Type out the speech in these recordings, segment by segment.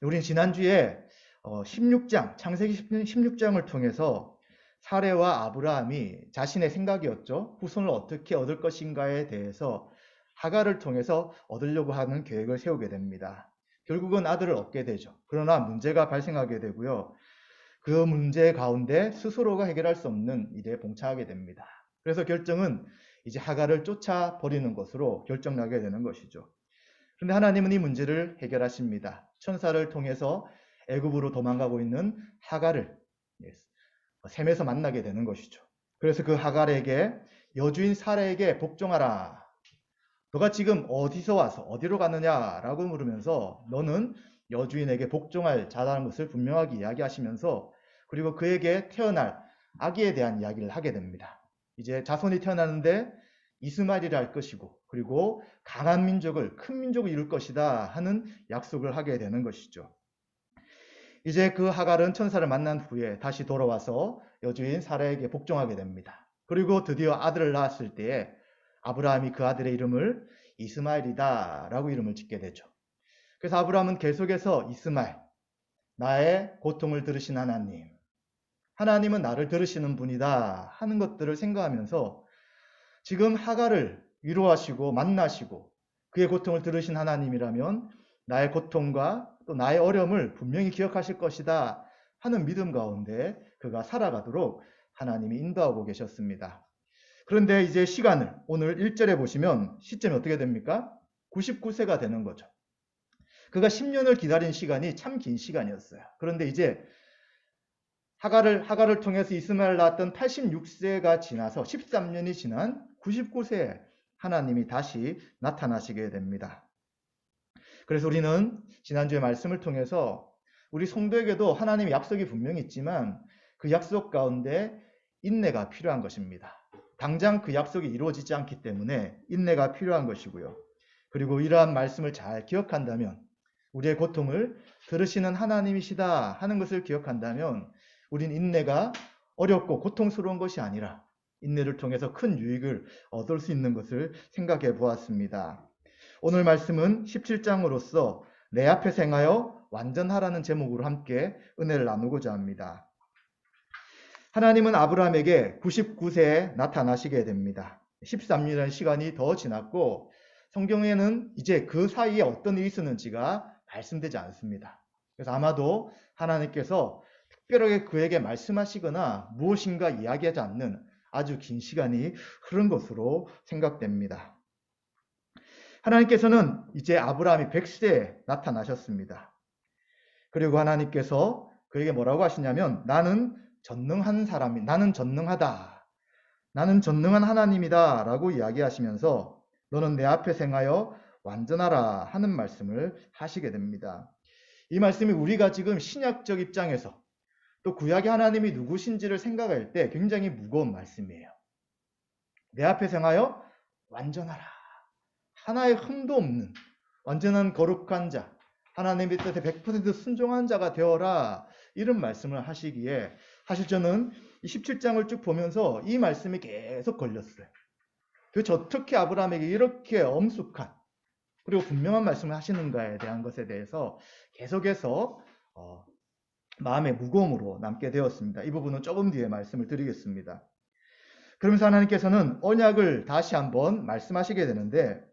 우린 지난주에 16장, 창세기 16장을 통해서 사레와 아브라함이 자신의 생각이었죠. 후손을 어떻게 얻을 것인가에 대해서 하갈을 통해서 얻으려고 하는 계획을 세우게 됩니다. 결국은 아들을 얻게 되죠. 그러나 문제가 발생하게 되고요. 그 문제 가운데 스스로가 해결할 수 없는 일에 봉착하게 됩니다. 그래서 결정은 이제 하갈을 쫓아버리는 것으로 결정나게 되는 것이죠. 그런데 하나님은 이 문제를 해결하십니다. 천사를 통해서 애굽으로 도망가고 있는 하갈을 셈에서 만나게 되는 것이죠. 그래서 그 하갈에게 여주인 사레에게 복종하라. 너가 지금 어디서 와서 어디로 가느냐라고 물으면서 너는 여주인에게 복종할 자라는 것을 분명하게 이야기하시면서 그리고 그에게 태어날 아기에 대한 이야기를 하게 됩니다. 이제 자손이 태어나는데 이스마엘이라 할 것이고 그리고 강한 민족을 큰 민족을 이룰 것이다 하는 약속을 하게 되는 것이죠. 이제 그 하갈은 천사를 만난 후에 다시 돌아와서 여주인 사라에게 복종하게 됩니다. 그리고 드디어 아들을 낳았을 때에 아브라함이 그 아들의 이름을 이스마엘이다 라고 이름을 짓게 되죠. 그래서 아브라함은 계속해서 이스마엘, 나의 고통을 들으신 하나님, 하나님은 나를 들으시는 분이다 하는 것들을 생각하면서 지금 하갈을 위로하시고 만나시고 그의 고통을 들으신 하나님이라면 나의 고통과 또 나의 어려움을 분명히 기억하실 것이다 하는 믿음 가운데 그가 살아가도록 하나님이 인도하고 계셨습니다. 그런데 이제 시간을 오늘 1절에 보시면 시점이 어떻게 됩니까? 99세가 되는 거죠. 그가 10년을 기다린 시간이 참 긴 시간이었어요. 그런데 이제 하갈을 통해서 이스마엘을 낳았던 86세가 지나서 13년이 지난 99세에 하나님이 다시 나타나시게 됩니다. 그래서 우리는 지난주의 말씀을 통해서 우리 성도에게도 하나님의 약속이 분명히 있지만 그 약속 가운데 인내가 필요한 것입니다. 당장 그 약속이 이루어지지 않기 때문에 인내가 필요한 것이고요. 그리고 이러한 말씀을 잘 기억한다면 우리의 고통을 들으시는 하나님이시다 하는 것을 기억한다면 우린 인내가 어렵고 고통스러운 것이 아니라 인내를 통해서 큰 유익을 얻을 수 있는 것을 생각해 보았습니다. 오늘 말씀은 17장으로서 내 앞에서 행하여 완전하라는 제목으로 함께 은혜를 나누고자 합니다. 하나님은 아브라함에게 99세에 나타나시게 됩니다. 13년이라는 시간이 더 지났고 성경에는 이제 그 사이에 어떤 일이 있었는지가 말씀되지 않습니다. 그래서 아마도 하나님께서 특별하게 그에게 말씀하시거나 무엇인가 이야기하지 않는 아주 긴 시간이 흐른 것으로 생각됩니다. 하나님께서는 이제 아브라함이 100세에 나타나셨습니다. 그리고 하나님께서 그에게 뭐라고 하시냐면 나는 전능한 사람이, 나는 전능하다. 나는 전능한 하나님이다 라고 이야기하시면서 너는 내 앞에 행하여 완전하라 하는 말씀을 하시게 됩니다. 이 말씀이 우리가 지금 신약적 입장에서 또 구약의 하나님이 누구신지를 생각할 때 굉장히 무거운 말씀이에요. 내 앞에 행하여 완전하라. 하나의 흠도 없는 완전한 거룩한 자, 하나님의 뜻에 100% 순종한 자가 되어라 이런 말씀을 하시기에 사실 저는 이 17장을 쭉 보면서 이 말씀이 계속 걸렸어요. 도대체 어떻게 아브라함에게 이렇게 엄숙한 그리고 분명한 말씀을 하시는가에 대한 것에 대해서 계속해서 마음의 무거움으로 남게 되었습니다. 이 부분은 조금 뒤에 말씀을 드리겠습니다. 그러면서 하나님께서는 언약을 다시 한번 말씀하시게 되는데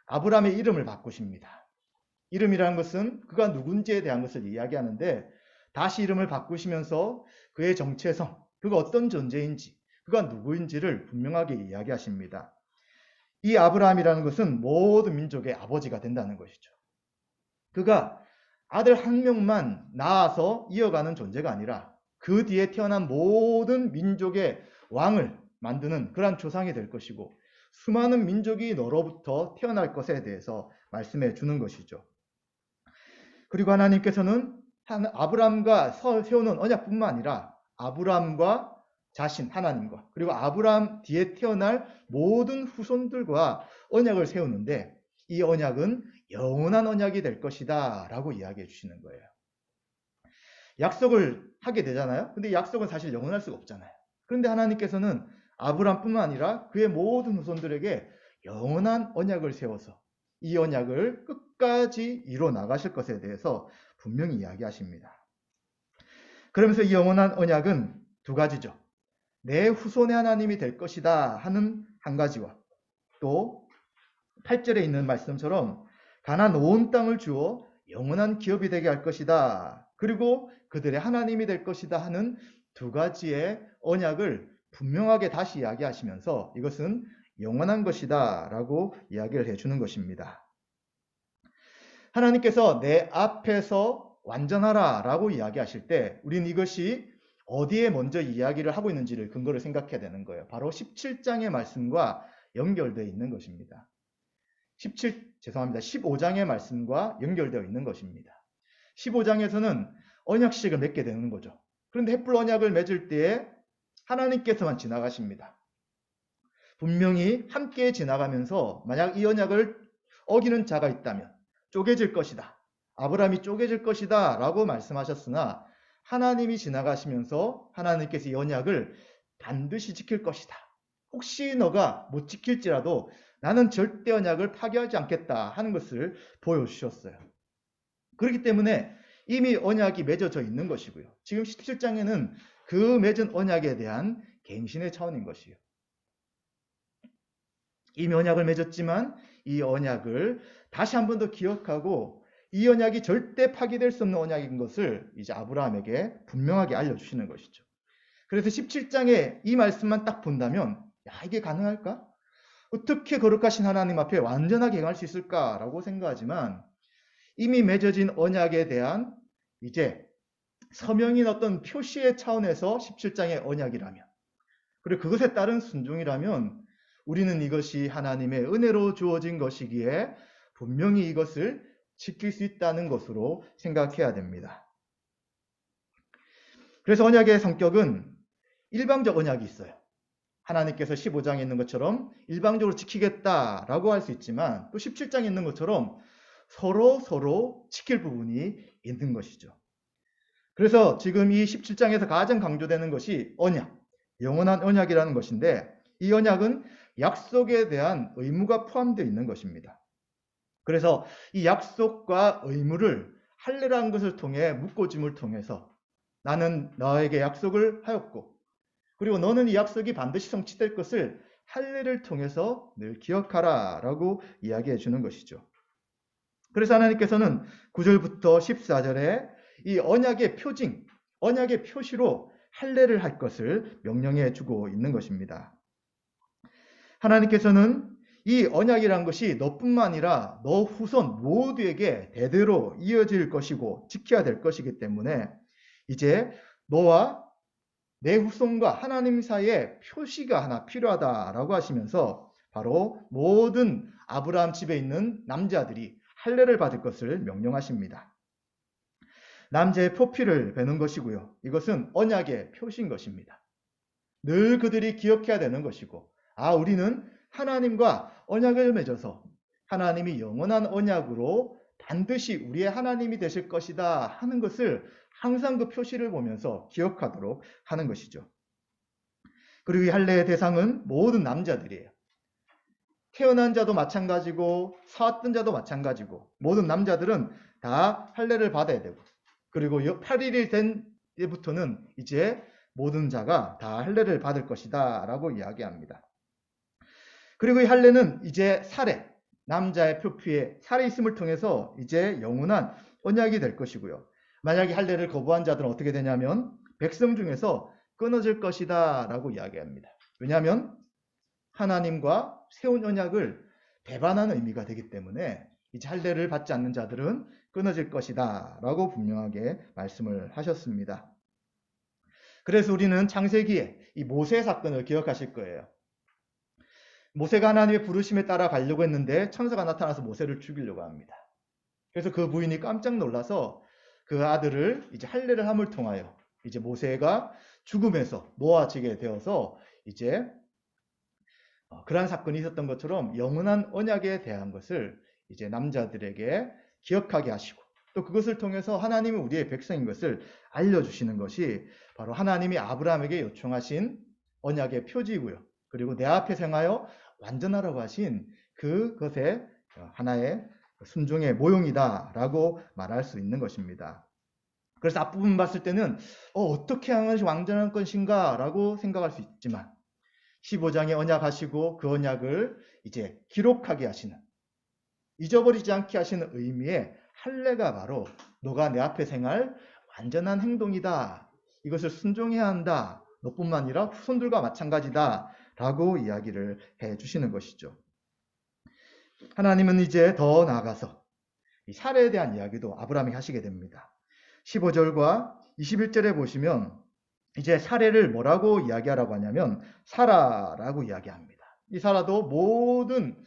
아브라함의 이름을 바꾸십니다. 이름이라는 것은 그가 누군지에 대한 것을 이야기하는데 다시 이름을 바꾸시면서 그의 정체성, 그가 어떤 존재인지, 그가 누구인지를 분명하게 이야기하십니다. 이 아브라함이라는 것은 모든 민족의 아버지가 된다는 것이죠. 그가 아들 한 명만 낳아서 이어가는 존재가 아니라 그 뒤에 태어난 모든 민족의 왕을 만드는 그러한 조상이 될 것이고 수많은 민족이 너로부터 태어날 것에 대해서 말씀해 주는 것이죠. 그리고 하나님께서는 아브라함과 세우는 언약뿐만 아니라 아브라함과 자신 하나님과 그리고 아브라함 뒤에 태어날 모든 후손들과 언약을 세우는데 이 언약은 영원한 언약이 될 것이다 라고 이야기해 주시는 거예요. 약속을 하게 되잖아요. 근데 약속은 사실 영원할 수가 없잖아요. 그런데 하나님께서는 아브라함뿐만 아니라 그의 모든 후손들에게 영원한 언약을 세워서 이 언약을 끝까지 이뤄 나가실 것에 대해서 분명히 이야기하십니다. 그러면서 이 영원한 언약은 두 가지죠. 내 후손의 하나님이 될 것이다 하는 한 가지와 또 8절에 있는 말씀처럼 가나안 온 땅을 주어 영원한 기업이 되게 할 것이다. 그리고 그들의 하나님이 될 것이다 하는 두 가지의 언약을 분명하게 다시 이야기하시면서 이것은 영원한 것이다 라고 이야기를 해주는 것입니다. 하나님께서 내 앞에서 완전하라 라고 이야기하실 때 우린 이것이 어디에 먼저 이야기를 하고 있는지를 근거를 생각해야 되는 거예요. 바로 17장의 말씀과 연결되어 있는 것입니다. 15장의 말씀과 연결되어 있는 것입니다. 15장에서는 언약식을 맺게 되는 거죠. 그런데 햇불 언약을 맺을 때에 하나님께서만 지나가십니다. 분명히 함께 지나가면서 만약 이 언약을 어기는 자가 있다면 쪼개질 것이다. 아브라함이 쪼개질 것이다 라고 말씀하셨으나 하나님이 지나가시면서 하나님께서 이 언약을 반드시 지킬 것이다. 혹시 너가 못 지킬지라도 나는 절대 언약을 파괴하지 않겠다 하는 것을 보여주셨어요. 그렇기 때문에 이미 언약이 맺어져 있는 것이고요. 지금 17장에는 그 맺은 언약에 대한 갱신의 차원인 것이에요. 이미 언약을 맺었지만 이 언약을 다시 한 번 더 기억하고 이 언약이 절대 파기될 수 없는 언약인 것을 이제 아브라함에게 분명하게 알려주시는 것이죠. 그래서 17장에 이 말씀만 딱 본다면 야, 이게 가능할까? 어떻게 거룩하신 하나님 앞에 완전하게 행할 수 있을까라고 생각하지만 이미 맺어진 언약에 대한 이제 서명인 어떤 표시의 차원에서 17장의 언약이라면 그리고 그것에 따른 순종이라면 우리는 이것이 하나님의 은혜로 주어진 것이기에 분명히 이것을 지킬 수 있다는 것으로 생각해야 됩니다. 그래서 언약의 성격은 일방적 언약이 있어요. 하나님께서 15장에 있는 것처럼 일방적으로 지키겠다라고 할 수 있지만 또 17장에 있는 것처럼 서로 지킬 부분이 있는 것이죠. 그래서 지금 이 17장에서 가장 강조되는 것이 언약, 영원한 언약이라는 것인데 이 언약은 약속에 대한 의무가 포함되어 있는 것입니다. 그래서 이 약속과 의무를 할례라는 것을 통해 묶어줌을 통해서 나는 너에게 약속을 하였고 그리고 너는 이 약속이 반드시 성취될 것을 할례를 통해서 늘 기억하라 라고 이야기해 주는 것이죠. 그래서 하나님께서는 9절부터 14절에 이 언약의 표징, 언약의 표시로 할례를 할 것을 명령해 주고 있는 것입니다. 하나님께서는 이 언약이란 것이 너뿐만 아니라 너 후손 모두에게 대대로 이어질 것이고 지켜야 될 것이기 때문에 이제 너와 내 후손과 하나님 사이에 표시가 하나 필요하다라고 하시면서 바로 모든 아브라함 집에 있는 남자들이 할례를 받을 것을 명령하십니다. 남자의 표피를 베는 것이고요. 이것은 언약의 표시인 것입니다. 늘 그들이 기억해야 되는 것이고 우리는 하나님과 언약을 맺어서 하나님이 영원한 언약으로 반드시 우리의 하나님이 되실 것이다 하는 것을 항상 그 표시를 보면서 기억하도록 하는 것이죠. 그리고 이 할례의 대상은 모든 남자들이에요. 태어난 자도 마찬가지고 사왔던 자도 마찬가지고 모든 남자들은 다 할례를 받아야 되고 그리고 8일이 된 때부터는 이제 모든 자가 다 할례를 받을 것이다 라고 이야기합니다. 그리고 이 할례는 이제 살해, 남자의 표피에 살해 있음을 통해서 이제 영원한 언약이 될 것이고요. 만약에 할례를 거부한 자들은 어떻게 되냐면 백성 중에서 끊어질 것이다 라고 이야기합니다. 왜냐하면 하나님과 세운 언약을 배반하는 의미가 되기 때문에 이제 할례를 받지 않는 자들은 끊어질 것이다 라고 분명하게 말씀을 하셨습니다. 그래서 우리는 창세기에 이 모세 사건을 기억하실 거예요. 모세가 하나님의 부르심에 따라 가려고 했는데 천사가 나타나서 모세를 죽이려고 합니다. 그래서 그 부인이 깜짝 놀라서 그 아들을 이제 할례를 함을 통하여 이제 모세가 죽음에서 놓아지게 되어서 이제 그러한 사건이 있었던 것처럼 영원한 언약에 대한 것을 이제 남자들에게 기억하게 하시고 또 그것을 통해서 하나님이 우리의 백성인 것을 알려주시는 것이 바로 하나님이 아브라함에게 요청하신 언약의 표지이고요. 그리고 내 앞에 행하여 완전하라고 하신 그것의 하나의 순종의 모형이다라고 말할 수 있는 것입니다. 그래서 앞부분 봤을 때는 어떻게 하는 것이 완전한 것인가 라고 생각할 수 있지만 15장에 언약하시고 그 언약을 이제 기록하게 하시는, 잊어버리지 않게 하시는 의미의 할례가 바로 너가 내 앞에 행할 완전한 행동이다. 이것을 순종해야 한다. 너뿐만 아니라 후손들과 마찬가지다. 라고 이야기를 해 주시는 것이죠. 하나님은 이제 더 나아가서 이 사례에 대한 이야기도 아브라함이 하시게 됩니다. 15절과 21절에 보시면 이제 사례를 뭐라고 이야기하라고 하냐면 사라라고 이야기합니다. 이 사라도 모든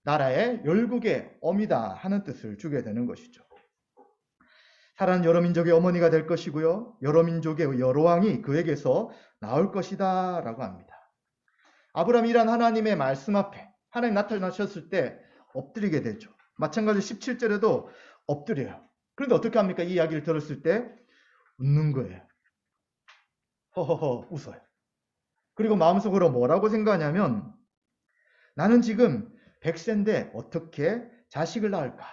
나라의 열국의 어미다 하는 뜻을 주게 되는 것이죠. 사라는 여러 민족의 어머니가 될 것이고요. 여러 민족의 여러 왕이 그에게서 나올 것이다 라고 합니다. 아브라함이란 하나님의 말씀 앞에 하나님 나타나셨을 때 엎드리게 되죠. 마찬가지로 17절에도 엎드려요. 그런데 어떻게 합니까? 이 이야기를 들었을 때 웃는 거예요. 허허허 웃어요. 그리고 마음속으로 뭐라고 생각하냐면 나는 지금 100세인데 어떻게 자식을 낳을까?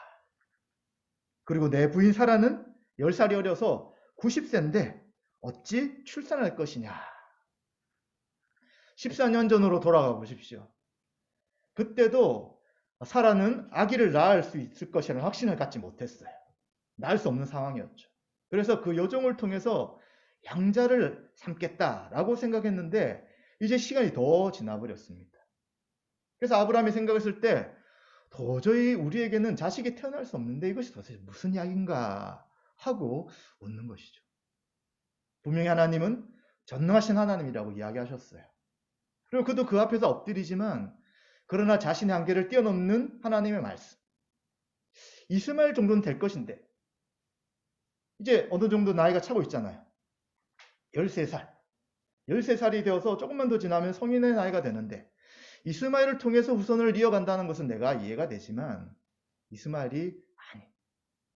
그리고 내 부인 사라는 10살이 어려서 90세인데 어찌 출산할 것이냐? 14년 전으로 돌아가 보십시오. 그때도 사라는 아기를 낳을 수 있을 것이라는 확신을 갖지 못했어요. 낳을 수 없는 상황이었죠. 그래서 그 여종을 통해서 양자를 삼겠다라고 생각했는데 이제 시간이 더 지나버렸습니다. 그래서 아브라함이 생각했을 때 도저히 우리에게는 자식이 태어날 수 없는데 이것이 도대체 무슨 이야기인가 하고 웃는 것이죠. 분명히 하나님은 전능하신 하나님이라고 이야기하셨어요. 그리고 그도 그 앞에서 엎드리지만 그러나 자신의 한계를 뛰어넘는 하나님의 말씀. 이스마엘 정도는 될 것인데 이제 어느 정도 나이가 차고 있잖아요. 13살. 13살이 되어서 조금만 더 지나면 성인의 나이가 되는데 이스마엘을 통해서 후손을 이어간다는 것은 내가 이해가 되지만 이스마엘이 아니,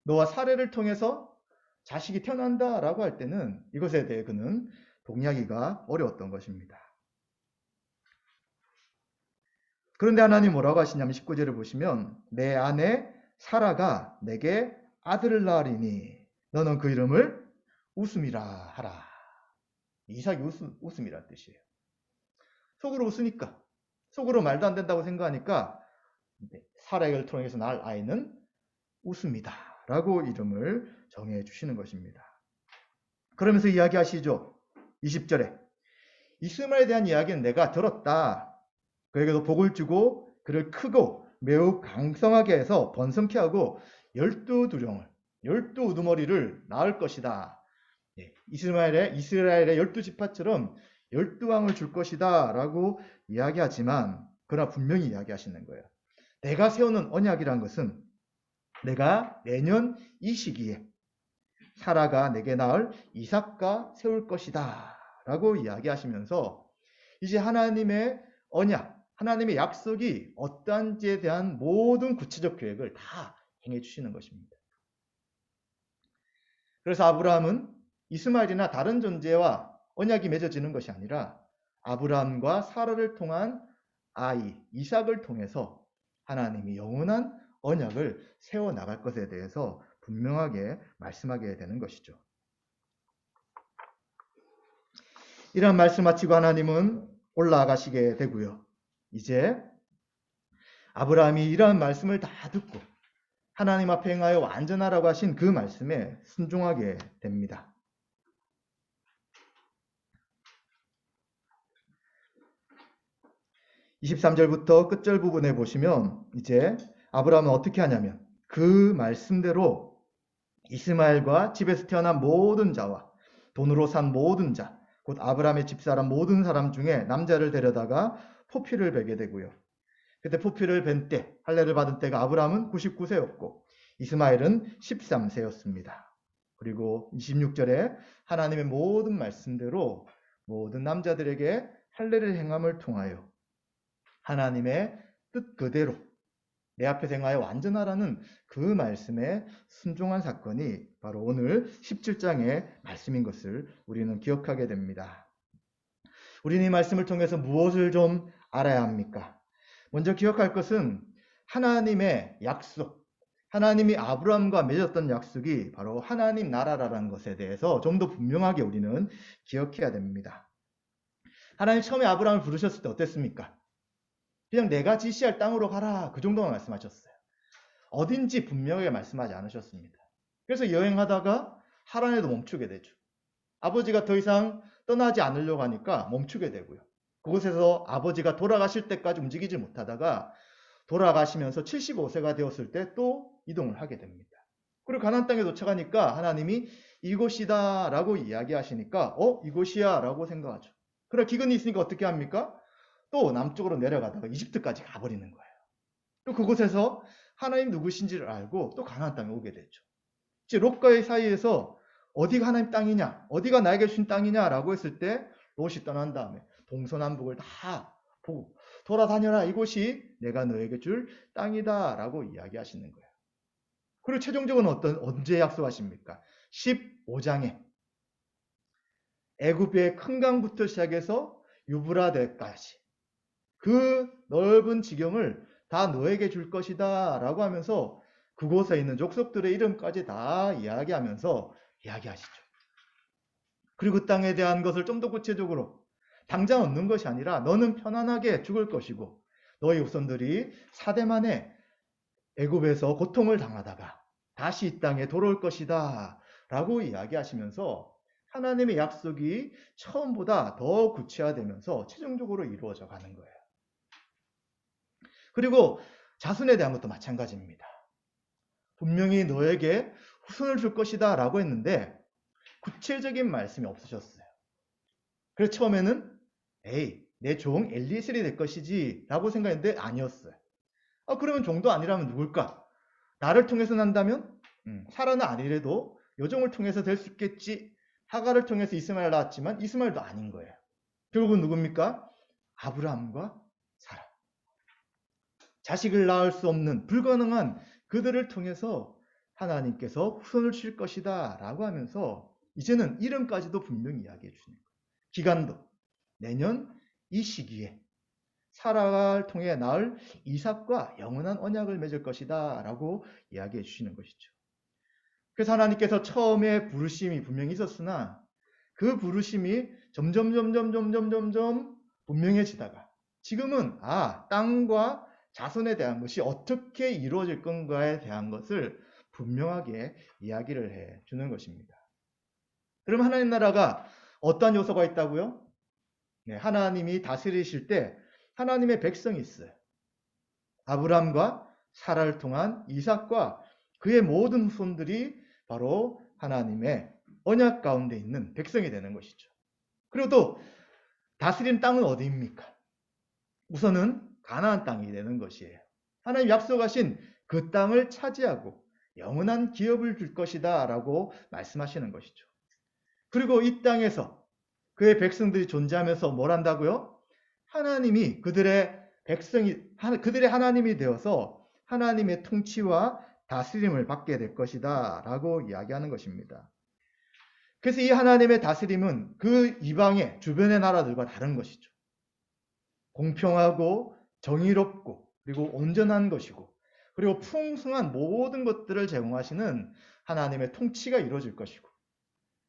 너와 사례를 통해서 자식이 태어난다라고 할 때는 이것에 대해 그는 동의하기가 어려웠던 것입니다. 그런데 하나님 뭐라고 하시냐면 19절을 보시면 내 아내 사라가 내게 아들을 낳으리니 너는 그 이름을 웃음이라 하라. 이삭이 웃음이란 뜻이에요. 속으로 웃으니까, 속으로 말도 안 된다고 생각하니까 사라를 통해서 낳을 아이는 웃음이다 라고 이름을 정해 주시는 것입니다. 그러면서 이야기하시죠. 20절에 이스마엘에 대한 이야기는 내가 들었다. 그에게도 복을 주고 그를 크고 매우 강성하게 해서 번성케 하고 12두령을 12우두머리를 낳을 것이다. 이스라엘의 12지파처럼 12왕을 줄 것이다 라고 이야기하지만 그러나 분명히 이야기하시는 거예요. 내가 세우는 언약이란 것은 내가 내년 이 시기에 사라가 내게 낳을 이삭과 세울 것이다 라고 이야기하시면서 이제 하나님의 언약, 하나님의 약속이 어떠한지에 대한 모든 구체적 계획을 다 행해 주시는 것입니다. 그래서 아브라함은 이스마엘이나 다른 존재와 언약이 맺어지는 것이 아니라 아브라함과 사라를 통한 아이 이삭을 통해서 하나님이 영원한 언약을 세워나갈 것에 대해서 분명하게 말씀하게 되는 것이죠. 이런 말씀 마치고 하나님은 올라가시게 되고요. 이제 아브라함이 이러한 말씀을 다 듣고 하나님 앞에 행하여 완전하라고 하신 그 말씀에 순종하게 됩니다. 23절부터 끝절 부분에 보시면 이제 아브라함은 어떻게 하냐면 그 말씀대로 이스마엘과 집에서 태어난 모든 자와 돈으로 산 모든 자, 곧 아브라함의 집사람 모든 사람 중에 남자를 데려다가 포피를 베게 되고요. 그때 포피를 벤 때, 할례를 받은 때가 아브라함은 99세였고 이스마엘은 13세였습니다. 그리고 26절에 하나님의 모든 말씀대로 모든 남자들에게 할례를 행함을 통하여 하나님의 뜻 그대로 내 앞에 행하여 완전하라는 그 말씀에 순종한 사건이 바로 오늘 17장의 말씀인 것을 우리는 기억하게 됩니다. 우리는 이 말씀을 통해서 무엇을 좀 알아야 합니까? 먼저 기억할 것은 하나님의 약속, 하나님이 아브라함과 맺었던 약속이 바로 하나님 나라라는 것에 대해서 좀 더 분명하게 우리는 기억해야 됩니다. 하나님 처음에 아브라함을 부르셨을 때 어땠습니까? 그냥 내가 지시할 땅으로 가라, 그 정도만 말씀하셨어요. 어딘지 분명하게 말씀하지 않으셨습니다. 그래서 여행하다가 하란에도 멈추게 되죠. 아버지가 더 이상 떠나지 않으려고 하니까 멈추게 되고요. 그곳에서 아버지가 돌아가실 때까지 움직이지 못하다가 돌아가시면서 75세가 되었을 때 또 이동을 하게 됩니다. 그리고 가나안 땅에 도착하니까 하나님이 이곳이다 라고 이야기하시니까 이곳이야 라고 생각하죠. 그래 기근이 있으니까 어떻게 합니까? 또 남쪽으로 내려가다가 이집트까지 가버리는 거예요. 또 그곳에서 하나님 누구신지를 알고 또 가나안 땅에 오게 되죠. 이제 롯과의 사이에서 어디가 하나님 땅이냐, 어디가 나에게 주신 땅이냐라고 했을 때 롯이 떠난 다음에 동서남북을 다 보고 돌아다녀라, 이곳이 내가 너에게 줄 땅이다라고 이야기하시는 거예요. 그리고 최종적으로 언제 약속하십니까? 15장에 애굽의 큰 강부터 시작해서 유브라데까지 그 넓은 지경을 다 너에게 줄 것이다 라고 하면서 그곳에 있는 족속들의 이름까지 다 이야기하면서 이야기하시죠. 그리고 그 땅에 대한 것을 좀 더 구체적으로 당장 얻는 것이 아니라 너는 편안하게 죽을 것이고 너희 후손들이 4대 만에 애굽에서 고통을 당하다가 다시 이 땅에 돌아올 것이다 라고 이야기하시면서 하나님의 약속이 처음보다 더 구체화되면서 최종적으로 이루어져 가는 거예요. 그리고 자손에 대한 것도 마찬가지입니다. 분명히 너에게 후손을 줄 것이다 라고 했는데 구체적인 말씀이 없으셨어요. 그래서 처음에는 내 종 엘리에셀이 될 것이지 라고 생각했는데 아니었어요. 그러면 종도 아니라면 누굴까? 나를 통해서 난다면 사라는 아니래도 여종을 통해서 될 수 있겠지. 하가를 통해서 이스마엘 낳았지만 이스마엘도 아닌 거예요. 결국은 누굽니까? 아브라함과 사라. 자식을 낳을 수 없는 불가능한 그들을 통해서 하나님께서 후손을 줄 것이다 라고 하면서 이제는 이름까지도 분명히 이야기해 주시는 거예요. 기간도 내년 이 시기에 사라를 통해 낳을 이삭과 영원한 언약을 맺을 것이다 라고 이야기해 주시는 것이죠. 그래서 하나님께서 처음에 부르심이 분명히 있었으나 그 부르심이 점점 분명해지다가 지금은 땅과 자손에 대한 것이 어떻게 이루어질 건가에 대한 것을 분명하게 이야기를 해 주는 것입니다. 그럼 하나님 나라가 어떠한 요소가 있다고요? 네, 하나님이 다스리실 때 하나님의 백성이 있어요. 아브라함과 사라를 통한 이삭과 그의 모든 후손들이 바로 하나님의 언약 가운데 있는 백성이 되는 것이죠. 그리고 또 다스린 땅은 어디입니까? 우선은 가나안 땅이 되는 것이에요. 하나님 약속하신 그 땅을 차지하고 영원한 기업을 줄 것이다 라고 말씀하시는 것이죠. 그리고 이 땅에서 그의 백성들이 존재하면서 뭘 한다고요? 하나님이 그들의 하나님이 되어서 하나님의 통치와 다스림을 받게 될 것이다 라고 이야기하는 것입니다. 그래서 이 하나님의 다스림은 그 이방의 주변의 나라들과 다른 것이죠. 공평하고 정의롭고 그리고 온전한 것이고 그리고 풍성한 모든 것들을 제공하시는 하나님의 통치가 이루어질 것이고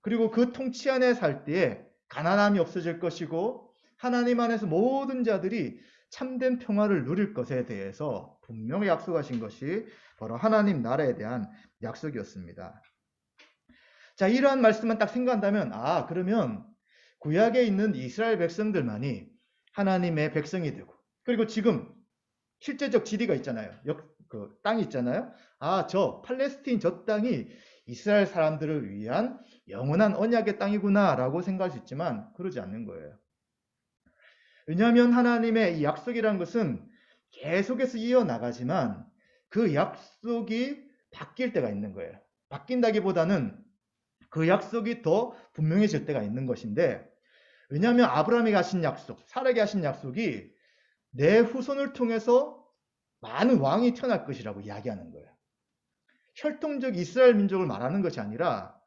그리고 그 통치 안에 살 때에 가난함이 없어질 것이고 하나님 안에서 모든 자들이 참된 평화를 누릴 것에 대해서 분명히 약속하신 것이 바로 하나님 나라에 대한 약속이었습니다. 자, 이러한 말씀만 딱 생각한다면 그러면 구약에 있는 이스라엘 백성들만이 하나님의 백성이 되고 그리고 지금 실제적 지리가 있잖아요. 그 땅이 있잖아요. 저 팔레스틴 저 땅이 이스라엘 사람들을 위한 영원한 언약의 땅이구나 라고 생각할 수 있지만 그러지 않는 거예요. 왜냐하면 하나님의 이 약속이라는 것은 계속해서 이어나가지만 그 약속이 바뀔 때가 있는 거예요. 바뀐다기보다는 그 약속이 더 분명해질 때가 있는 것인데 왜냐하면 아브라함에게 하신 약속, 사라에게 하신 약속이 내 후손을 통해서 많은 왕이 태어날 것이라고 이야기하는 거예요. 혈통적 이스라엘 민족을 말하는 것이 아니라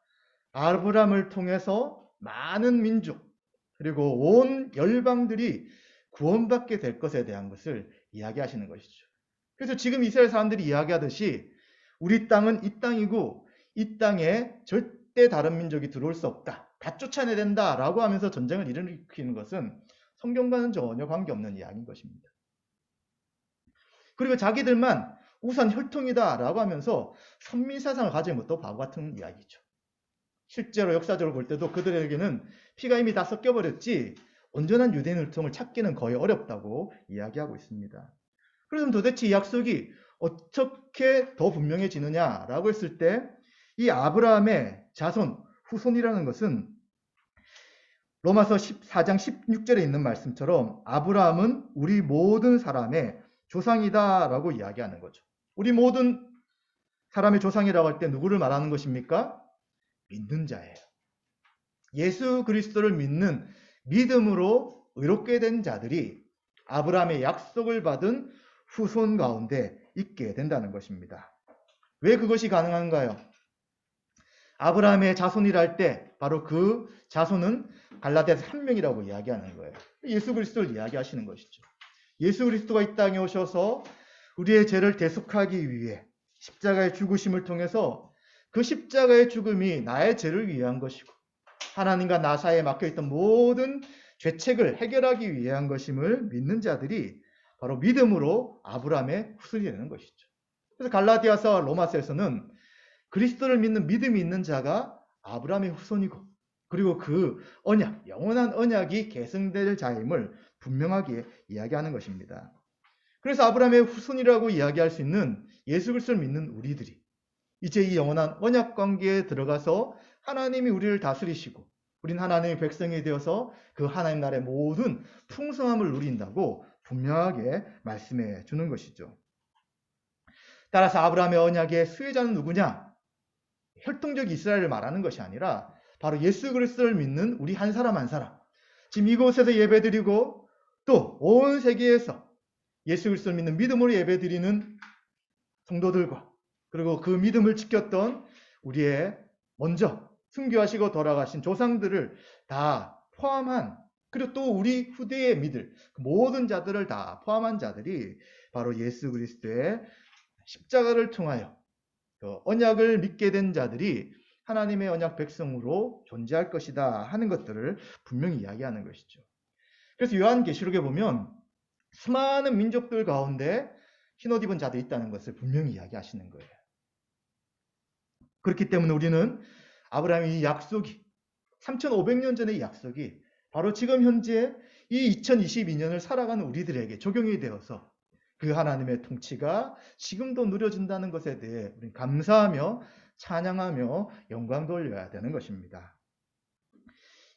아브라함을 통해서 많은 민족 그리고 온 열방들이 구원받게 될 것에 대한 것을 이야기하시는 것이죠. 그래서 지금 이스라엘 사람들이 이야기하듯이 우리 땅은 이 땅이고 이 땅에 절대 다른 민족이 들어올 수 없다. 다 쫓아내야 된다라고 하면서 전쟁을 일으키는 것은 성경과는 전혀 관계없는 이야기인 것입니다. 그리고 자기들만 우선 혈통이다라고 하면서 선민사상을 가진 것도 바보 같은 이야기죠. 실제로 역사적으로 볼 때도 그들에게는 피가 이미 다 섞여버렸지 온전한 유대인 혈통을 찾기는 거의 어렵다고 이야기하고 있습니다. 그래서 도대체 이 약속이 어떻게 더 분명해지느냐라고 했을 때 이 아브라함의 자손, 후손이라는 것은 로마서 14장 16절에 있는 말씀처럼 아브라함은 우리 모든 사람의 조상이다라고 이야기하는 거죠. 우리 모든 사람의 조상이라고 할 때 누구를 말하는 것입니까? 믿는 자예요. 예수 그리스도를 믿는 믿음으로 의롭게 된 자들이 아브라함의 약속을 받은 후손 가운데 있게 된다는 것입니다. 왜 그것이 가능한가요? 아브라함의 자손이라 할 때 바로 그 자손은 갈라디아서 한 명이라고 이야기하는 거예요. 예수 그리스도를 이야기하시는 것이죠. 예수 그리스도가 이 땅에 오셔서 우리의 죄를 대속하기 위해 십자가의 죽으심을 통해서 그 십자가의 죽음이 나의 죄를 위한 것이고 하나님과 나 사이에 막혀있던 모든 죄책을 해결하기 위한 것임을 믿는 자들이 바로 믿음으로 아브라함의 후손이 되는 것이죠. 그래서 갈라디아서 로마서에서는 그리스도를 믿는 믿음이 있는 자가 아브라함의 후손이고 그리고 그 언약, 영원한 언약이 계승될 자임을 분명하게 이야기하는 것입니다. 그래서 아브라함의 후손이라고 이야기할 수 있는 예수 그리스도를 믿는 우리들이 이제 이 영원한 언약 관계에 들어가서 하나님이 우리를 다스리시고 우린 하나님의 백성이 되어서 그 하나님 나라의 모든 풍성함을 누린다고 분명하게 말씀해 주는 것이죠. 따라서 아브라함의 언약의 수혜자는 누구냐? 혈통적 이스라엘을 말하는 것이 아니라 바로 예수 그리스도를 믿는 우리 한 사람 한 사람, 지금 이곳에서 예배드리고 또 온 세계에서 예수 그리스도를 믿는 믿음으로 예배드리는 성도들과 그리고 그 믿음을 지켰던 우리의 먼저 순교하시고 돌아가신 조상들을 다 포함한 그리고 또 우리 후대에 믿을 모든 자들을 다 포함한 자들이 바로 예수 그리스도의 십자가를 통하여 그 언약을 믿게 된 자들이 하나님의 언약 백성으로 존재할 것이다 하는 것들을 분명히 이야기하는 것이죠. 그래서 요한계시록에 보면 수많은 민족들 가운데 흰옷 입은 자들이 있다는 것을 분명히 이야기하시는 거예요. 그렇기 때문에 우리는 아브라함의 이 약속이 3500년 전의 이 약속이 바로 지금 현재 이 2022년을 살아가는 우리들에게 적용이 되어서 그 하나님의 통치가 지금도 누려진다는 것에 대해 우리는 감사하며 찬양하며 영광 돌려야 되는 것입니다.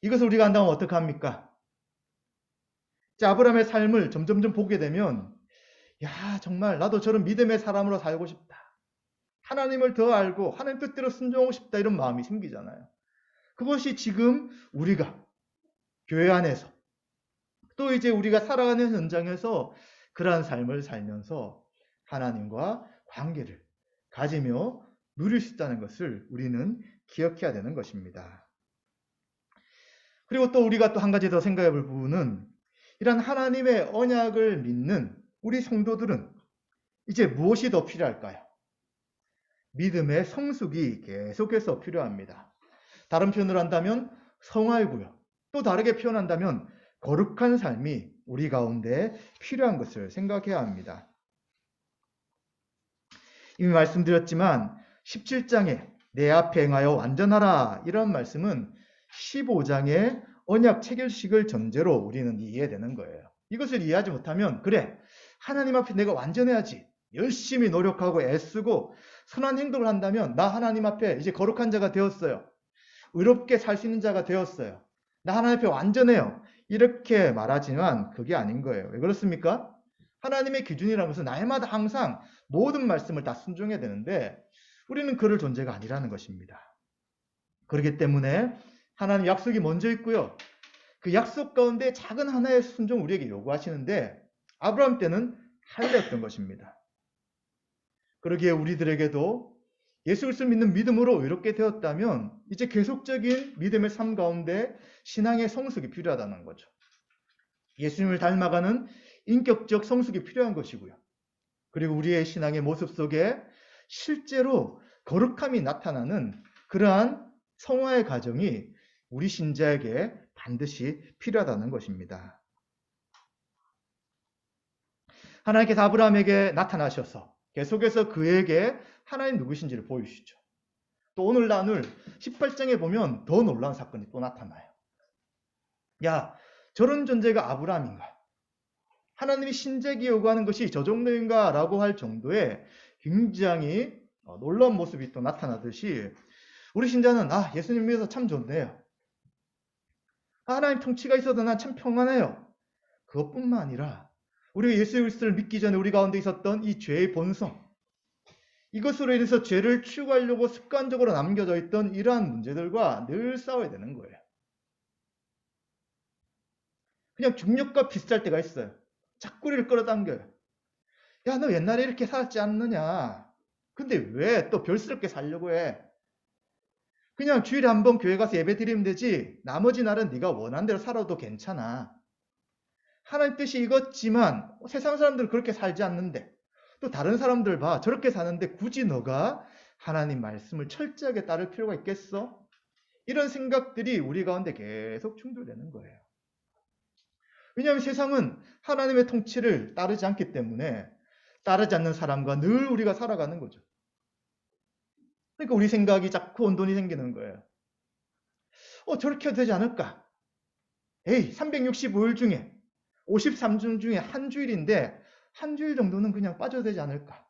이것을 우리가 안다면 어떻게 합니까? 아브라함의 삶을 점점점 보게 되면 야 정말 나도 저런 믿음의 사람으로 살고 싶다. 하나님을 더 알고 하나님 뜻대로 순종하고 싶다 이런 마음이 생기잖아요. 그것이 지금 우리가 교회 안에서 또 이제 우리가 살아가는 현장에서 그러한 삶을 살면서 하나님과 관계를 가지며 누릴 수 있다는 것을 우리는 기억해야 되는 것입니다. 그리고 또 우리가 또 한 가지 더 생각해 볼 부분은 이런 하나님의 언약을 믿는 우리 성도들은 이제 무엇이 더 필요할까요? 믿음의 성숙이 계속해서 필요합니다. 다른 표현을 한다면 성화이고요. 또 다르게 표현한다면 거룩한 삶이 우리 가운데 필요한 것을 생각해야 합니다. 이미 말씀드렸지만 17장에 내 앞에 행하여 완전하라 이런 말씀은 15장의 언약 체결식을 전제로 우리는 이해되는 거예요. 이것을 이해하지 못하면 그래 하나님 앞에 내가 완전해야지 열심히 노력하고 애쓰고 선한 행동을 한다면 나 하나님 앞에 이제 거룩한 자가 되었어요. 의롭게 살 수 있는 자가 되었어요. 나 하나님 앞에 완전해요. 이렇게 말하지만 그게 아닌 거예요. 왜 그렇습니까? 하나님의 기준이라는 것은 날마다 항상 모든 말씀을 다 순종해야 되는데 우리는 그럴 존재가 아니라는 것입니다. 그렇기 때문에 하나님 약속이 먼저 있고요. 그 약속 가운데 작은 하나의 순종 우리에게 요구하시는데 아브라함 때는 할례였던 것입니다. 그러기에 우리들에게도 예수 그리스도를 믿는 믿음으로 의롭게 되었다면 이제 계속적인 믿음의 삶 가운데 신앙의 성숙이 필요하다는 거죠. 예수님을 닮아가는 인격적 성숙이 필요한 것이고요. 그리고 우리의 신앙의 모습 속에 실제로 거룩함이 나타나는 그러한 성화의 과정이 우리 신자에게 반드시 필요하다는 것입니다. 하나님께서 아브라함에게 나타나셔서 계속해서 그에게 하나님 누구신지를 보여주시죠. 또 오늘 나눌 18장에 보면 더 놀라운 사건이 또 나타나요. 야, 저런 존재가 아브라함인가? 하나님이 신자에게 요구하는 것이 저 정도인가? 라고 할 정도의 굉장히 놀라운 모습이 또 나타나듯이 우리 신자는 예수님 믿어서 참 좋네요. 하나님 통치가 있어도 난 참 평안해요. 그것뿐만 아니라 우리가 예수 그리스도를 믿기 전에 우리 가운데 있었던 이 죄의 본성, 이것으로 인해서 죄를 치유하려고 습관적으로 남겨져 있던 이러한 문제들과 늘 싸워야 되는 거예요. 그냥 중력과 비슷할 때가 있어요. 자꾸 우리를 끌어당겨요. 야, 너 옛날에 이렇게 살았지 않느냐? 근데 왜 또 별스럽게 살려고 해? 그냥 주일에 한 번 교회 가서 예배 드리면 되지. 나머지 날은 네가 원하는 대로 살아도 괜찮아. 하나님 뜻이 이것지만 세상 사람들은 그렇게 살지 않는데, 또 다른 사람들 봐, 저렇게 사는데 굳이 너가 하나님 말씀을 철저하게 따를 필요가 있겠어? 이런 생각들이 우리 가운데 계속 충돌되는 거예요. 왜냐하면 세상은 하나님의 통치를 따르지 않기 때문에 따르지 않는 사람과 늘 우리가 살아가는 거죠. 그러니까 우리 생각이 자꾸 혼돈이 생기는 거예요. 저렇게 해도 되지 않을까? 365일 중에 53주 중에 한 주일인데 한 주일 정도는 그냥 빠져도 되지 않을까?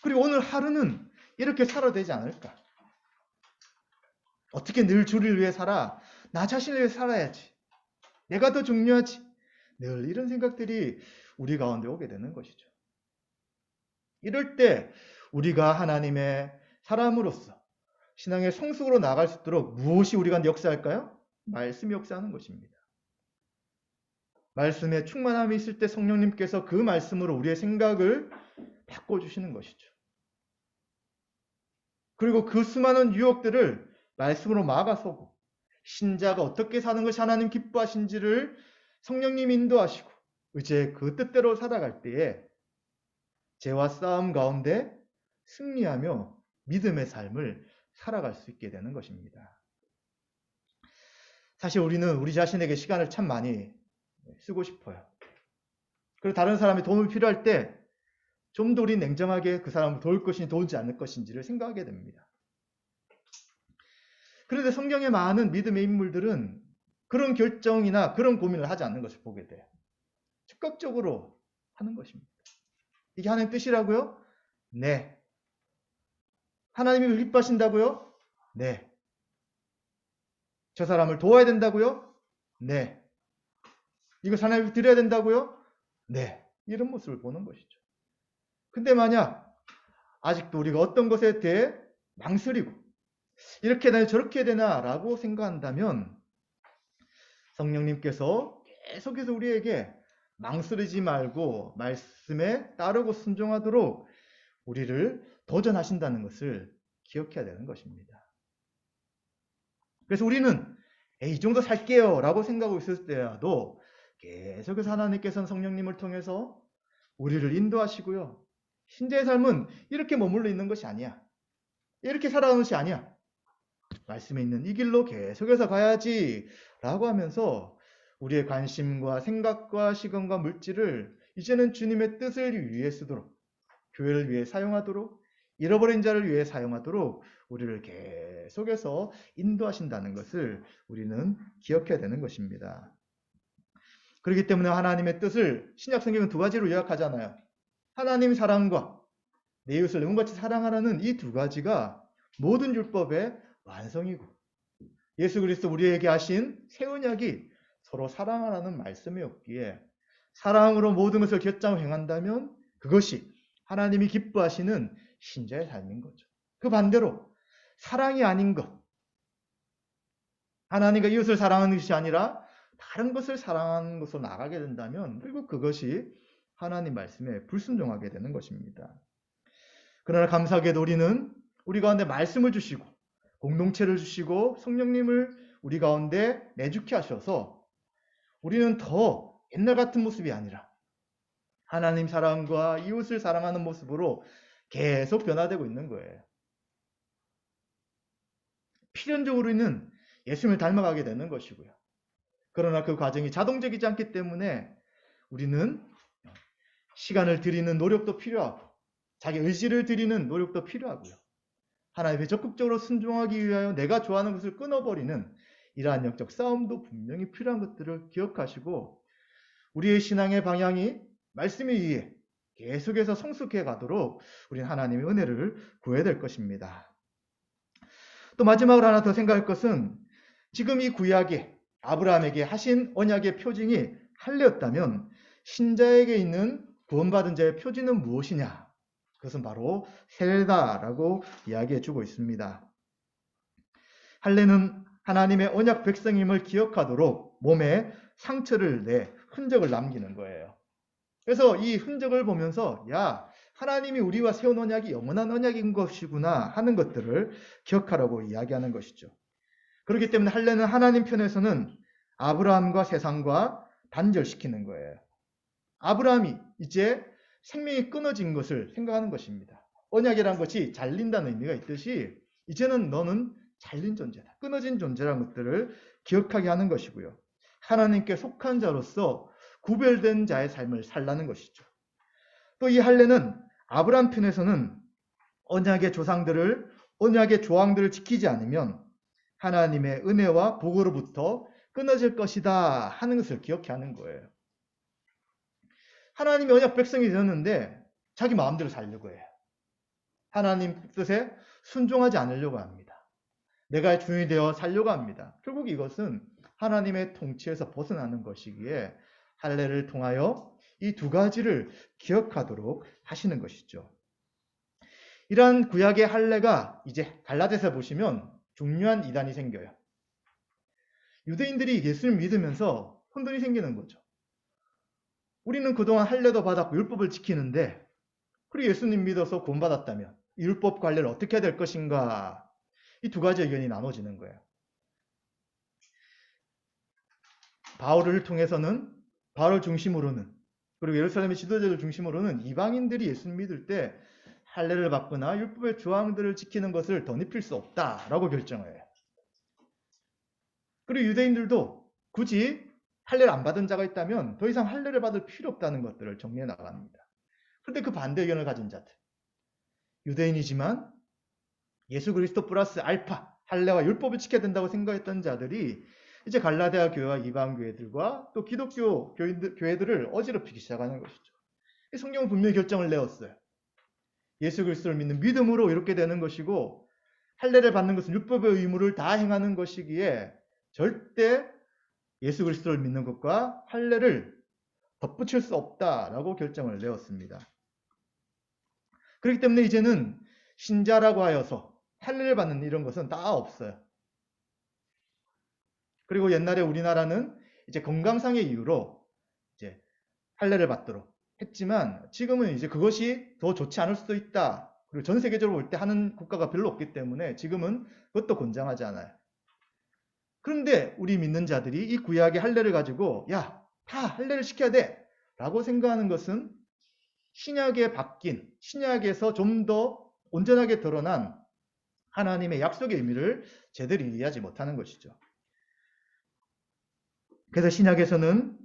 그리고 오늘 하루는 이렇게 살아도 되지 않을까? 어떻게 늘 주를 위해 살아? 나 자신을 위해 살아야지. 내가 더 중요하지. 늘 이런 생각들이 우리 가운데 오게 되는 것이죠. 이럴 때 우리가 하나님의 사람으로서 신앙의 성숙으로 나아갈 수 있도록 무엇이 우리 가운데 역사할까요? 말씀이 역사하는 것입니다. 말씀에 충만함이 있을 때 성령님께서 그 말씀으로 우리의 생각을 바꿔주시는 것이죠. 그리고 그 수많은 유혹들을 말씀으로 막아서고 신자가 어떻게 사는 것이 하나님 기뻐하신지를 성령님이 인도하시고 이제 그 뜻대로 살아갈 때에 죄와 싸움 가운데 승리하며 믿음의 삶을 살아갈 수 있게 되는 것입니다. 사실 우리는 우리 자신에게 시간을 참 많이 쓰고 싶어요. 그리고 다른 사람이 도움이 필요할 때 좀 더 우리 냉정하게 그 사람을 도울 것인지 도우지 않을 것인지를 생각하게 됩니다. 그런데 성경의 많은 믿음의 인물들은 그런 결정이나 그런 고민을 하지 않는 것을 보게 돼요. 즉각적으로 하는 것입니다. 이게 하나님 뜻이라고요? 네. 하나님이 기뻐하신다고요? 네. 저 사람을 도와야 된다고요? 네. 이거 하나님께 드려야 된다고요? 네. 이런 모습을 보는 것이죠. 근데 만약 아직도 우리가 어떤 것에 대해 망설이고 이렇게 되나 저렇게 되나 라고 생각한다면 성령님께서 계속해서 우리에게 망설이지 말고 말씀에 따르고 순종하도록 우리를 도전하신다는 것을 기억해야 되는 것입니다. 그래서 우리는 이 정도 살게요 라고 생각하고 있을 때라도 계속해서 하나님께서는 성령님을 통해서 우리를 인도하시고요. 신자의 삶은 이렇게 머물러 있는 것이 아니야. 이렇게 살아가는 것이 아니야. 말씀에 있는 이 길로 계속해서 가야지 라고 하면서 우리의 관심과 생각과 시간과 물질을 이제는 주님의 뜻을 위해 쓰도록, 교회를 위해 사용하도록, 잃어버린 자를 위해 사용하도록 우리를 계속해서 인도하신다는 것을 우리는 기억해야 되는 것입니다. 그렇기 때문에 하나님의 뜻을 신약 성경은 두 가지로 요약하잖아요. 하나님 사랑과 내 이웃을 내 몸같이 사랑하라는 이 두 가지가 모든 율법의 완성이고 예수 그리스도 우리에게 하신 새 언약이 서로 사랑하라는 말씀이었기에 사랑으로 모든 것을 결정하고 행한다면 그것이 하나님이 기뻐하시는 신자의 삶인 거죠. 그 반대로 사랑이 아닌 것, 하나님과 이웃을 사랑하는 것이 아니라 다른 것을 사랑하는 것으로 나가게 된다면 결국 그것이 하나님 말씀에 불순종하게 되는 것입니다. 그러나 감사하게도 우리는 우리 가운데 말씀을 주시고 공동체를 주시고 성령님을 우리 가운데 내주게 하셔서 우리는 더 옛날 같은 모습이 아니라 하나님 사랑과 이웃을 사랑하는 모습으로 계속 변화되고 있는 거예요. 필연적으로는 예수님을 닮아가게 되는 것이고요. 그러나 그 과정이 자동적이지 않기 때문에 우리는 시간을 들이는 노력도 필요하고 자기 의지를 들이는 노력도 필요하고요. 하나님께 적극적으로 순종하기 위하여 내가 좋아하는 것을 끊어버리는 이러한 영적 싸움도 분명히 필요한 것들을 기억하시고 우리의 신앙의 방향이 말씀에 의해 계속해서 성숙해 가도록 우리는 하나님의 은혜를 구해야 될 것입니다. 또 마지막으로 하나 더 생각할 것은 지금 이 구약에 아브라함에게 하신 언약의 표징이 할례였다면 신자에게 있는 구원받은 자의 표징은 무엇이냐? 그것은 바로 세례다라고 이야기해 주고 있습니다. 할례는 하나님의 언약 백성임을 기억하도록 몸에 상처를 내 흔적을 남기는 거예요. 그래서 이 흔적을 보면서 야, 하나님이 우리와 세운 언약이 영원한 언약인 것이구나 하는 것들을 기억하라고 이야기하는 것이죠. 그렇기 때문에 할례는 하나님 편에서는 아브라함과 세상과 단절시키는 거예요. 아브라함이 이제 생명이 끊어진 것을 생각하는 것입니다. 언약이라는 것이 잘린다는 의미가 있듯이 이제는 너는 잘린 존재다. 끊어진 존재라는 것들을 기억하게 하는 것이고요. 하나님께 속한 자로서 구별된 자의 삶을 살라는 것이죠. 또 이 할례는 아브라함 편에서는 언약의 조항들을 지키지 않으면 하나님의 은혜와 복으로부터 끊어질 것이다 하는 것을 기억해 하는 거예요. 하나님의 언약 백성이 되었는데 자기 마음대로 살려고 해요. 하나님 뜻에 순종하지 않으려고 합니다. 내가 주인이 되어 살려고 합니다. 결국 이것은 하나님의 통치에서 벗어나는 것이기에 할례를 통하여 이 두 가지를 기억하도록 하시는 것이죠. 이러한 구약의 할례가 이제 갈라디아서 보시면 중요한 이단이 생겨요. 유대인들이 예수를 믿으면서 혼돈이 생기는 거죠. 우리는 그동안 할례도 받았고 율법을 지키는데 그리고 예수님 믿어서 구원받았다면 율법 관리를 어떻게 해야 될 것인가? 이 두 가지 의견이 나눠지는 거예요. 바울을 통해서는 바울 중심으로는 그리고 예루살렘의 지도자들 중심으로는 이방인들이 예수님 믿을 때 할례를 받거나 율법의 조항들을 지키는 것을 덧입힐 수 없다라고 결정해요. 그리고 유대인들도 굳이 할례를 안 받은 자가 있다면 더 이상 할례를 받을 필요 없다는 것들을 정리해 나갑니다. 그런데 그 반대 의견을 가진 자들, 유대인이지만 예수 그리스도 플러스 알파, 할례와 율법을 지켜야 된다고 생각했던 자들이 이제 갈라디아 교회와 이방 교회들과 또 기독교 교회들을 어지럽히기 시작하는 것이죠. 성경은 분명히 결정을 내었어요. 예수 그리스도를 믿는 믿음으로 이렇게 되는 것이고 할례를 받는 것은 율법의 의무를 다 행하는 것이기에 절대 예수 그리스도를 믿는 것과 할례를 덧붙일 수 없다라고 결정을 내었습니다. 그렇기 때문에 이제는 신자라고 하여서 할례를 받는 이런 것은 다 없어요. 그리고 옛날에 우리나라는 이제 건강상의 이유로 이제 할례를 받도록 했지만 지금은 이제 그것이 더 좋지 않을 수도 있다. 그리고 전 세계적으로 볼 때 하는 국가가 별로 없기 때문에 지금은 그것도 권장하지 않아요. 그런데 우리 믿는 자들이 이 구약의 할례를 가지고 야, 다 할례를 시켜야 돼 라고 생각하는 것은 신약에 바뀐, 신약에서 좀 더 온전하게 드러난 하나님의 약속의 의미를 제대로 이해하지 못하는 것이죠. 그래서 신약에서는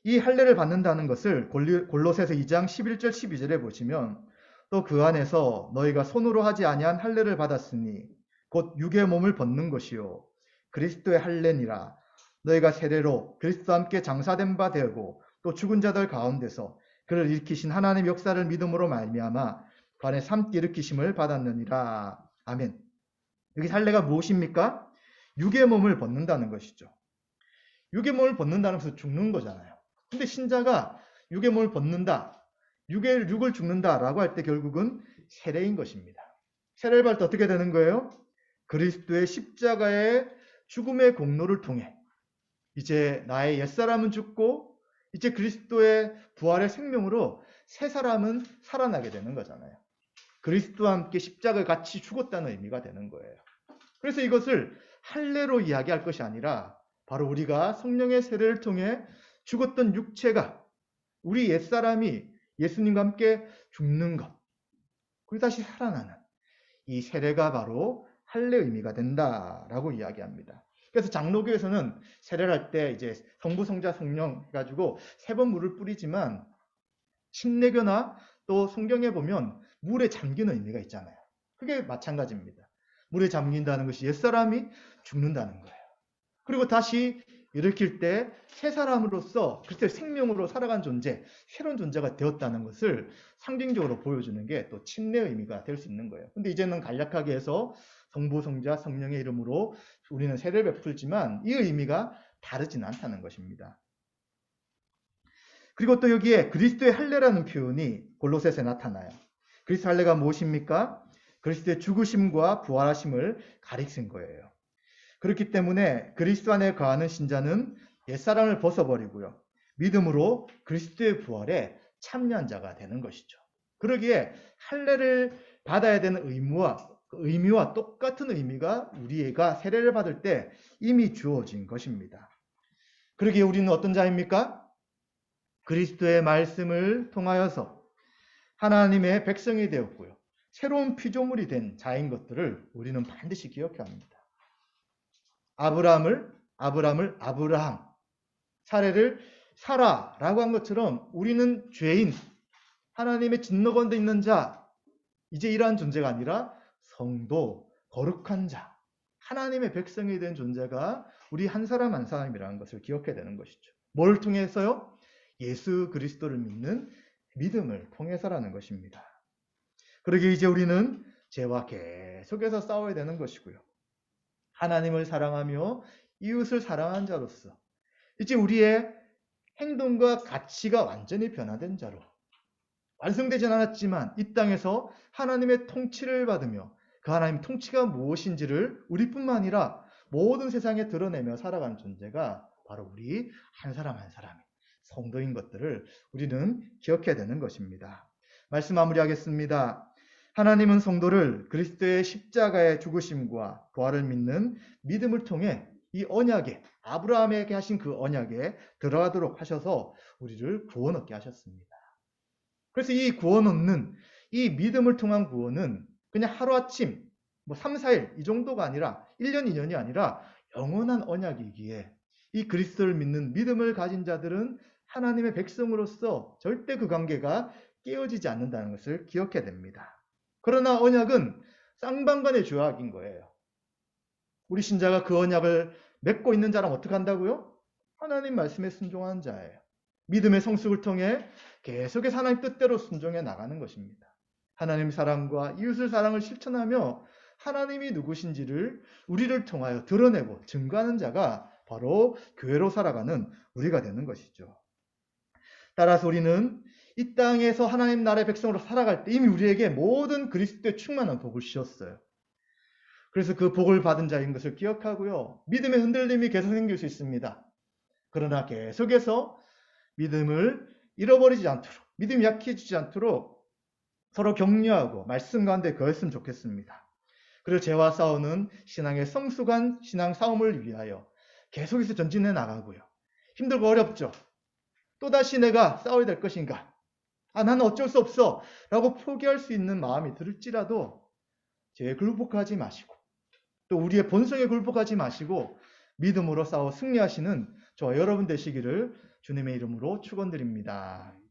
이 할례를 받는다는 것을 골로새서 2장 11절 12절에 보시면 또 그 안에서 너희가 손으로 하지 아니한 할례를 받았으니 곧 육의 몸을 벗는 것이요 그리스도의 할례니라. 너희가 세례로 그리스도와 함께 장사된 바 되고 또 죽은 자들 가운데서 그를 일으키신 하나님의 역사를 믿음으로 말미암아 관에 삶게 일으키심을 받았느니라. 아멘. 여기 할례가 무엇입니까? 육의 몸을 벗는다는 것이죠. 육의 몸을 벗는다는 것은 죽는 거잖아요. 근데 신자가 육의 몸을 벗는다, 육을 죽는다라고 할 때 결국은 세례인 것입니다. 세례를 받을 때 어떻게 되는 거예요? 그리스도의 십자가의 죽음의 공로를 통해 이제 나의 옛사람은 죽고 이제 그리스도의 부활의 생명으로 새 사람은 살아나게 되는 거잖아요. 그리스도와 함께 십자가에 같이 죽었다는 의미가 되는 거예요. 그래서 이것을 할례로 이야기할 것이 아니라 바로 우리가 성령의 세례를 통해 죽었던 육체가 우리 옛사람이 예수님과 함께 죽는 것, 그리고 다시 살아나는 이 세례가 바로 할례 의미가 된다라고 이야기합니다. 그래서 장로교에서는 세례를 할 때 이제 성부, 성자, 성령 해가지고 3번 물을 뿌리지만 신내교나 또 성경에 보면 물에 잠기는 의미가 있잖아요. 그게 마찬가지입니다. 물에 잠긴다는 것이 옛사람이 죽는다는 거예요. 그리고 다시 일으킬 때 새 사람으로서 그때 생명으로 살아간 존재, 새로운 존재가 되었다는 것을 상징적으로 보여주는 게 또 침례 의미가 될 수 있는 거예요. 근데 이제는 간략하게 해서 성부, 성자, 성령의 이름으로 우리는 세례를 베풀지만 이 의미가 다르지는 않다는 것입니다. 그리고 또 여기에 그리스도의 할례라는 표현이 골로새서에 나타나요. 그리스도 할례가 무엇입니까? 그리스도의 죽으심과 부활하심을 가리킨 거예요. 그렇기 때문에 그리스도 안에 거하는 신자는 옛사람을 벗어버리고요. 믿음으로 그리스도의 부활에 참여한 자가 되는 것이죠. 그러기에 할례를 받아야 되는 의미와 똑같은 의미가 우리가 세례를 받을 때 이미 주어진 것입니다. 그러기에 우리는 어떤 자입니까? 그리스도의 말씀을 통하여서 하나님의 백성이 되었고요. 새로운 피조물이 된 자인 것들을 우리는 반드시 기억해야 합니다. 아브라함, 사례를 사라라고 한 것처럼 우리는 죄인, 하나님의 진노 가운데 있는 자, 이제 이러한 존재가 아니라 성도, 거룩한 자, 하나님의 백성이 된 존재가 우리 한 사람 한 사람이라는 것을 기억해야 되는 것이죠. 뭘 통해서요? 예수 그리스도를 믿는 믿음을 통해서라는 것입니다. 그러기에 이제 우리는 죄와 계속해서 싸워야 되는 것이고요. 하나님을 사랑하며 이웃을 사랑한 자로서 이제 우리의 행동과 가치가 완전히 변화된 자로 완성되진 않았지만 이 땅에서 하나님의 통치를 받으며 그 하나님 통치가 무엇인지를 우리뿐만 아니라 모든 세상에 드러내며 살아가는 존재가 바로 우리 한 사람 한 사람이 성도인 것들을 우리는 기억해야 되는 것입니다. 말씀 마무리하겠습니다. 하나님은 성도를 그리스도의 십자가의 죽으심과 부활을 믿는 믿음을 통해 이 언약에, 아브라함에게 하신 그 언약에 들어가도록 하셔서 우리를 구원 얻게 하셨습니다. 그래서 이 구원 얻는 이 믿음을 통한 구원은 그냥 하루아침 3, 4일 이 정도가 아니라 1년, 2년이 아니라 영원한 언약이기에 이 그리스도를 믿는 믿음을 가진 자들은 하나님의 백성으로서 절대 그 관계가 깨어지지 않는다는 것을 기억해야 됩니다. 그러나 언약은 쌍방간의 조약인 거예요. 우리 신자가 그 언약을 맺고 있는 자라면 어떻게 한다고요? 하나님 말씀에 순종하는 자예요. 믿음의 성숙을 통해 계속해서 하나님 뜻대로 순종해 나가는 것입니다. 하나님 사랑과 이웃을 사랑을 실천하며 하나님이 누구신지를 우리를 통하여 드러내고 증거하는 자가 바로 교회로 살아가는 우리가 되는 것이죠. 따라서 우리는 이 땅에서 하나님 나라의 백성으로 살아갈 때 이미 우리에게 모든 그리스도의 충만한 복을 주셨어요. 그래서 그 복을 받은 자인 것을 기억하고요. 믿음의 흔들림이 계속 생길 수 있습니다. 그러나 계속해서 믿음을 잃어버리지 않도록, 믿음이 약해지지 않도록 서로 격려하고 말씀 가운데 거했으면 좋겠습니다. 그리고 죄와 싸우는 신앙의 성숙한 신앙 싸움을 위하여 계속해서 전진해 나가고요. 힘들고 어렵죠. 또다시 내가 싸워야 될 것인가? 나는 어쩔 수 없어 라고 포기할 수 있는 마음이 들을지라도 죄에 굴복하지 마시고 또 우리의 본성에 굴복하지 마시고 믿음으로 싸워 승리하시는 저와 여러분 되시기를 주님의 이름으로 축원드립니다.